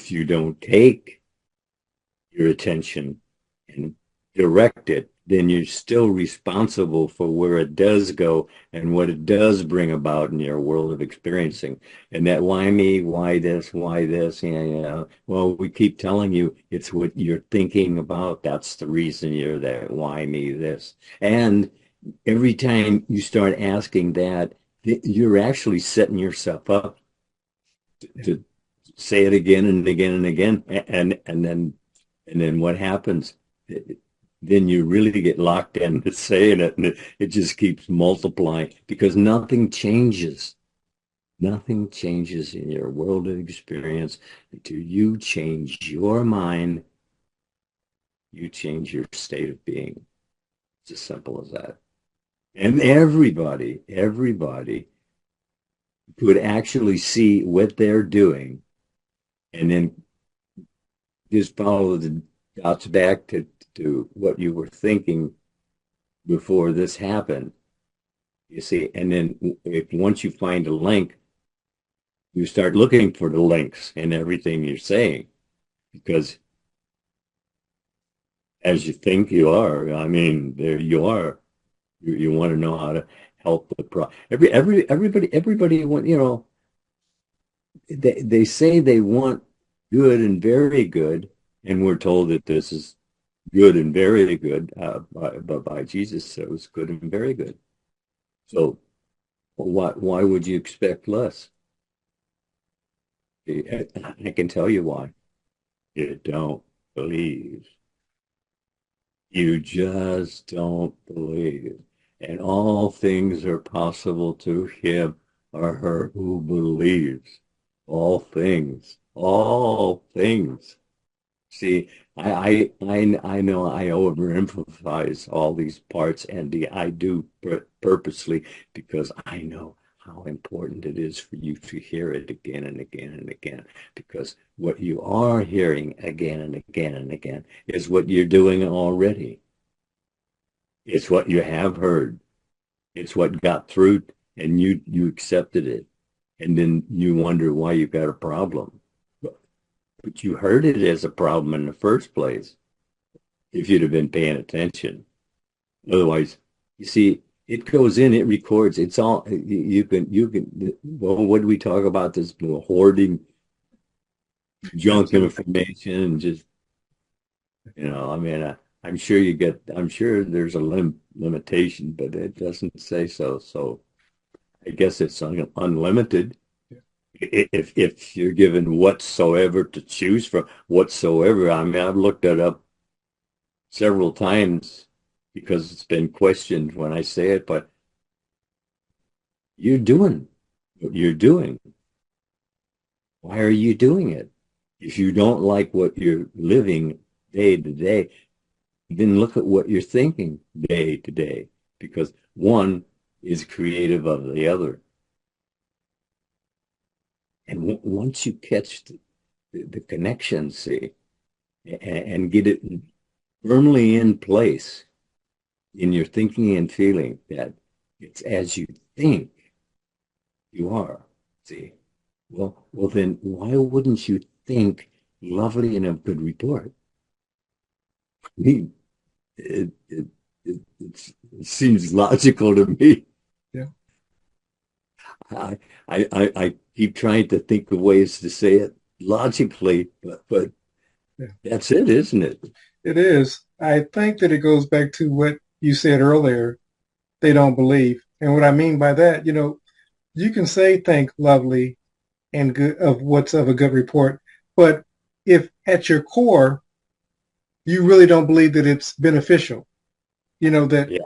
if you don't take your attention and direct it, then you're still responsible for where it does go and what it does bring about in your world of experiencing. And that why me, why this, yeah. Well, we keep telling you it's what you're thinking about. That's the reason you're there. Why me this? And every time you start asking that, you're actually setting yourself up to say it again and again and again. And then what happens? Then you really get locked into saying it, and it just keeps multiplying because nothing changes. Nothing changes in your world of experience until you change your mind, you change your state of being. It's as simple as that. And everybody could actually see what they're doing and then just follow the dots back to what you were thinking before this happened. You see, and then if once you find a link, you start looking for the links in everything you're saying, because as you think you are, I mean, there you are. You want to know how to help the everybody want, they say they want good and very good, and we're told that this is good and very good by Jesus, so it's good and very good. So why would you expect less? I can tell you why. You don't believe. You just don't believe. And all things are possible to him or her who believes. All things. All things. See, I know I overemphasize all these parts, and I do purposely, because I know how important it is for you to hear it again and again and again, because what you are hearing again and again and again is what you're doing already. It's what you have heard. It's what got through, and you accepted it, and then you wonder why you got a problem. But you heard it as a problem in the first place if you'd have been paying attention. Otherwise, you see, it goes in, it records. It's all you can. Well, what do we talk about? This hoarding junk information and just I mean, I'm sure you get. I'm sure there's a limitation, but it doesn't say so. So I guess it's unlimited. If you're given whatsoever to choose from, whatsoever. I mean, I've looked that up several times because it's been questioned when I say it, but you're doing what you're doing. Why are you doing it? If you don't like what you're living day to day, then look at what you're thinking day to day, because one is creative of the other. And once you catch the connection, see, and get it firmly in place in your thinking and feeling, that it's as you think you are, see, well, then why wouldn't you think lovely and of good report? I mean, it seems logical to me. Yeah. I keep trying to think of ways to say it logically, but Yeah. that's it, isn't it? It is. I think that it goes back to what you said earlier. They don't believe. And what I mean by that, you can say think lovely and good of what's of a good report, but if at your core you really don't believe that it's beneficial, that Yeah,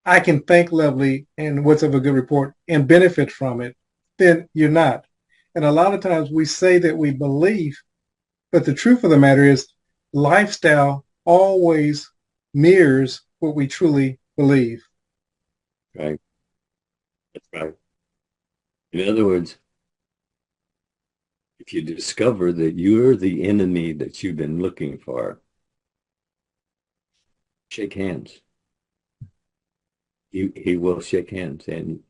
I can think lovely and what's of a good report and benefit from it, then you're not. And a lot of times we say that we believe, but the truth of the matter is lifestyle always mirrors what we truly believe. right. That's right. In other words, if you discover that you're the enemy that you've been looking for, shake hands. He will shake hands, and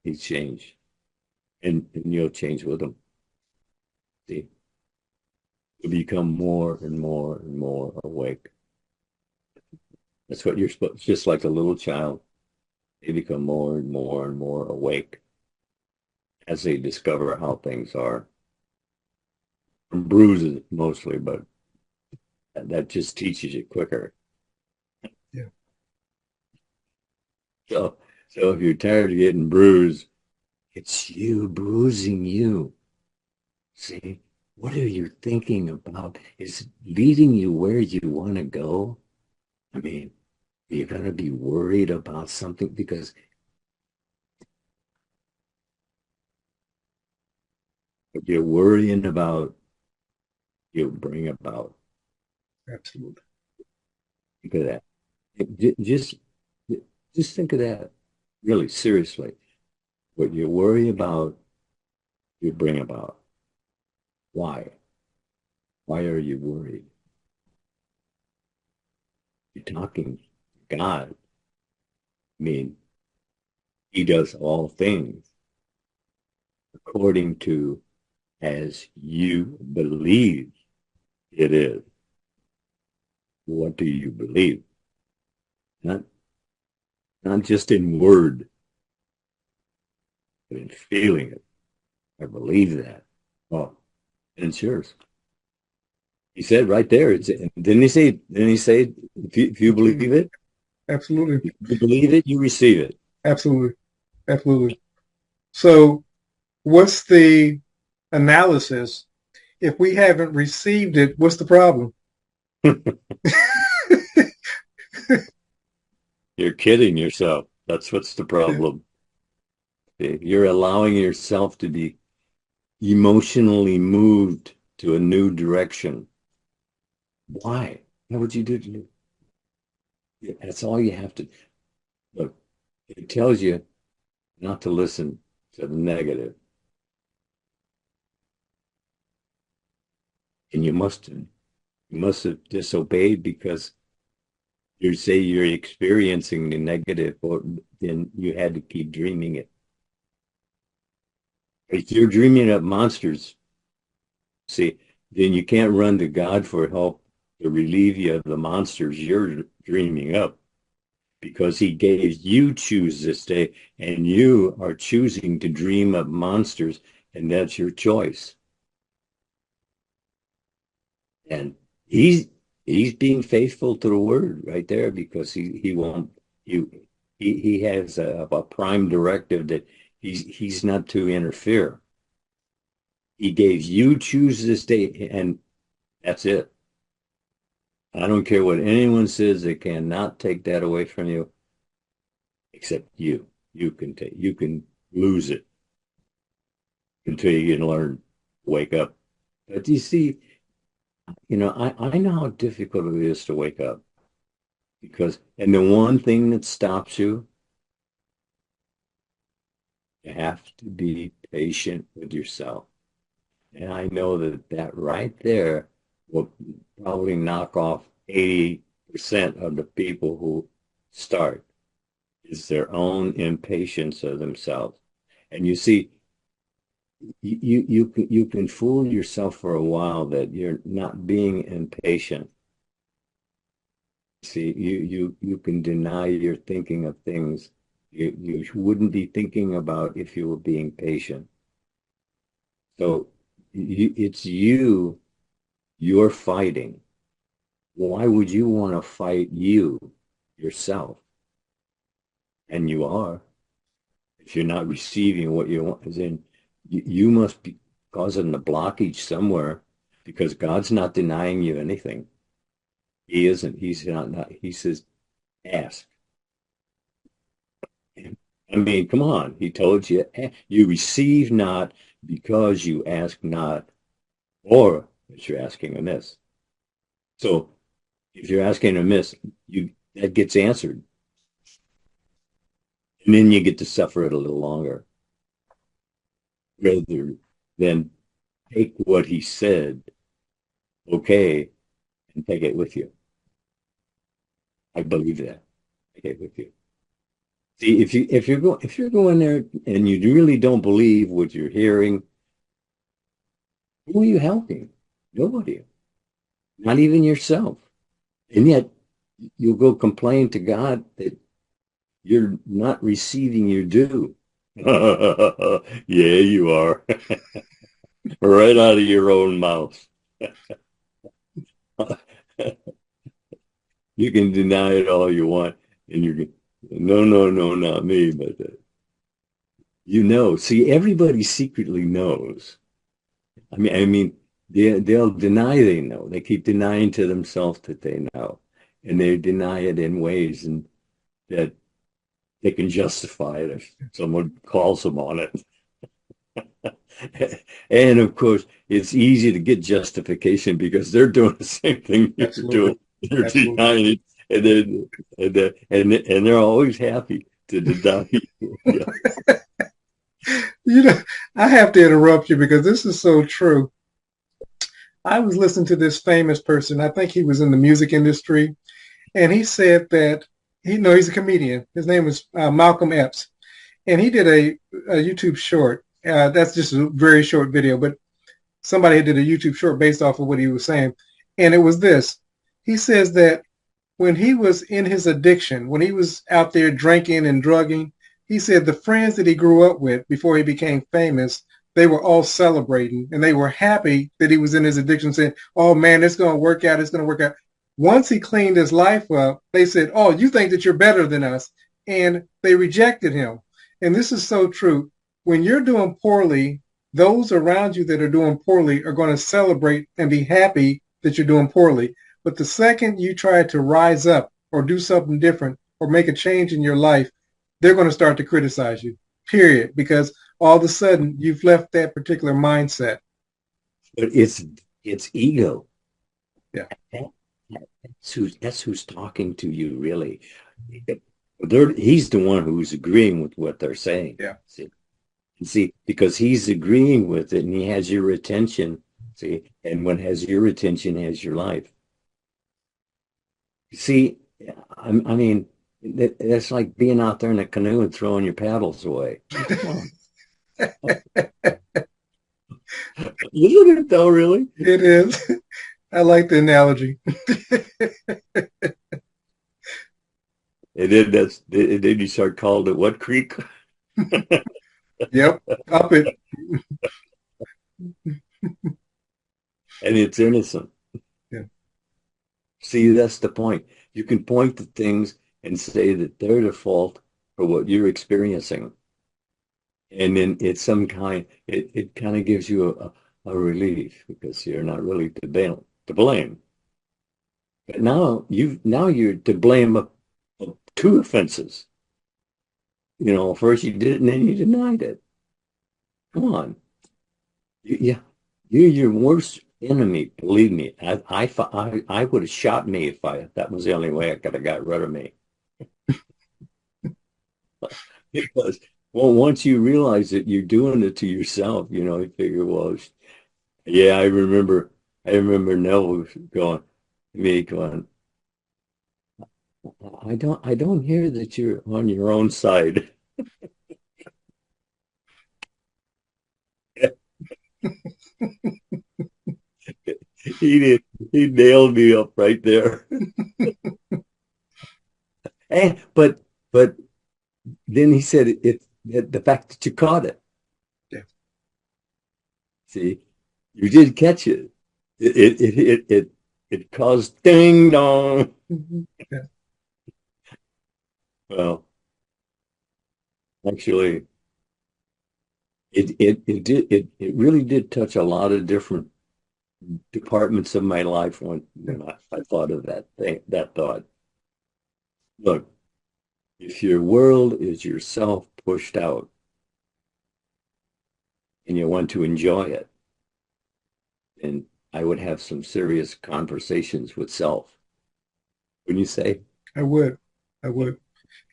he's changed, and you'll change with him. See? to become more and more and more awake. That's what you're supposed, just like a little child, they become more and more and more awake as they discover how things are. From bruises mostly, but that just teaches you quicker. Yeah. So, so if you're tired of getting bruised, it's you bruising you. See, what are you thinking about? Is leading you where you want to go? I mean, you're going to be worried about something because what you're worrying about, you bring about. Absolutely. Think of that. Just, just think of that really seriously. What you worry about, you bring about. Why? Why are you worried? You're talking to God. I mean, He does all things according to as you believe it is. What do you believe? Not, not just in word, but in feeling it. I believe that. Oh, and it's yours. He said right there. It's didn't he say? Didn't he say if you believe Absolutely. it, Absolutely. if you believe it, you receive it. Absolutely. Absolutely. So, what's the analysis? If we haven't received it, what's the problem? You're kidding yourself. That's what's the Yeah. problem. You're allowing yourself to be emotionally moved to a new direction. Why? Why would you do? That's all you have to look. It tells you not to listen to the negative, and you must have disobeyed because you say you're experiencing the negative, or then you had to keep dreaming it. If you're dreaming up monsters, see, then you can't run to God for help to relieve you of the monsters you're dreaming up because He gave you choose this day, and you are choosing to dream up monsters, and that's your choice. And he's being faithful to the word right there because he won't you he has a prime directive that he's not to interfere. He gave you choose this day, and that's it. I don't care what anyone says, they cannot take that away from you except you. You can lose it until you can learn to wake up. But you see, I know how difficult it is to wake up because, and the one thing that stops you, you have to be patient with yourself. And I know that that right there will probably knock off 80% of the people who start is their own impatience of themselves. And you see, you can fool yourself for a while that you're not being impatient. See, you can deny your thinking of things you wouldn't be thinking about if you were being patient. So it's you're fighting. Why would you want to fight yourself? And you are. If you're not receiving what you want, then you must be causing the blockage somewhere because God's not denying you anything. He isn't. He's not. He says, ask. I mean, come on. He told you, you receive not because you ask not, or that you're asking amiss. So if you're asking amiss, that gets answered. And then you get to suffer it a little longer rather than take what he said, okay, and take it with you. I believe that. Take it with you. See, if you're going there and you really don't believe what you're hearing, who are you helping? Nobody. not even yourself. And yet you'll go complain to God that you're not receiving your due. Yeah, you are. Right out of your own mouth. You can deny it all you want, and you're no, no, no, not me. But see, everybody secretly knows. I mean, they'll deny they know. They keep denying to themselves that they know, and they deny it in ways and that they can justify it if someone calls them on it. And of course, it's easy to get justification because they're doing the same thing you're Absolutely. doing. They're Absolutely. denying it, and they're always happy to deny you. Yeah. You know, I have to interrupt you because this is so true. I was listening to this famous person. I think he was in the music industry, and he said that he's a comedian. His name was Malcolm Epps, and he did a YouTube short. That's just a very short video, but somebody did a YouTube short based off of what he was saying, and it was this. He says that when he was in his addiction, when he was out there drinking and drugging, he said the friends that he grew up with before he became famous, they were all celebrating and they were happy that he was in his addiction, saying, "Oh man, it's going to work out. It's going to work out." Once he cleaned his life up, they said, "Oh, you think that you're better than us," and they rejected him. And this is so true. When you're doing poorly, those around you that are doing poorly are going to celebrate and be happy that you're doing poorly. But the second you try to rise up or do something different or make a change in your life, they're going to start to criticize you, period, because all of a sudden you've left that particular mindset. But it's ego. Yeah. That's who's talking to you, really. He's the one who's agreeing with what they're saying. Yeah. See, because he's agreeing with it and he has your attention. See, and what has your attention has your life. See, I mean, that's like being out there in a canoe and throwing your paddles away. Come on. Isn't it though, really? It is. I like the analogy. And then you start calling it what creek? Yep. Up it. And it's innocent. Yeah. See, that's the point. You can point to things and say that they're the fault for what you're experiencing. And then it kind of gives you a relief because you're not really to blame. But now you're to blame of two offenses. First you did it and then you denied it. Come on. Yeah, you're your worst enemy. Believe me. I would have shot me if that was the only way I could have got rid of me. Because once you realize that you're doing it to yourself, you figure, well, yeah, I remember Neville going, I don't hear that you're on your own side. He did. He nailed me up right there. But then he said the fact that you caught it. Yeah. See, you did catch it. It caused ding dong. Mm-hmm. Yeah. Well, actually, it really did touch a lot of different departments of my life when I thought of that thought. Look, if your world is yourself pushed out and you want to enjoy it, then I would have some serious conversations with self. Wouldn't you say? I would. I would.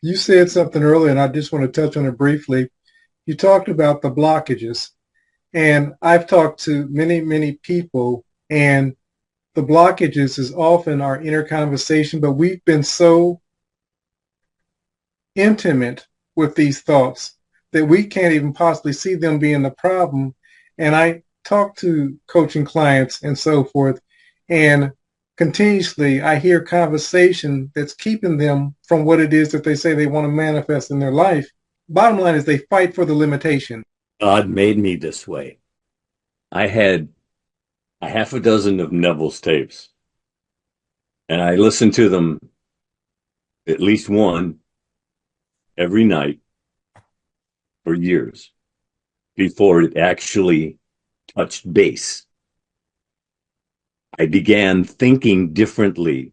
You said something earlier, and I just want to touch on it briefly. You talked about the blockages, and I've talked to many, many people, and the blockages is often our inner conversation, but we've been so intimate with these thoughts that we can't even possibly see them being the problem. And I talk to coaching clients and so forth, and continuously I hear conversation that's keeping them from what it is that they say they want to manifest in their life. Bottom line is they fight for the limitation. God made me this way. I had a half a dozen of Neville's tapes, and I listened to them at least one every night for years before it actually touched base. I began thinking differently.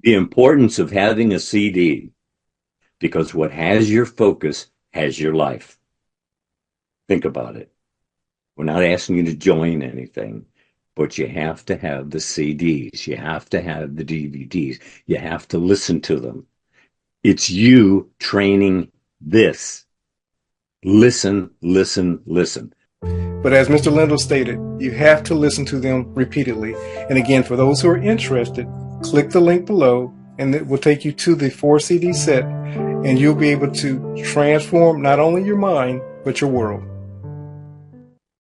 The importance of having a CD, because what has your focus has your life. Think about it. We're not asking you to join anything, but you have to have the CDs. You have to have the DVDs. You have to listen to them. It's you training this. Listen, listen, listen. But as Mr. Lindell stated, you have to listen to them repeatedly. And again, for those who are interested, click the link below and it will take you to the 4 CD set, and you'll be able to transform not only your mind, but your world.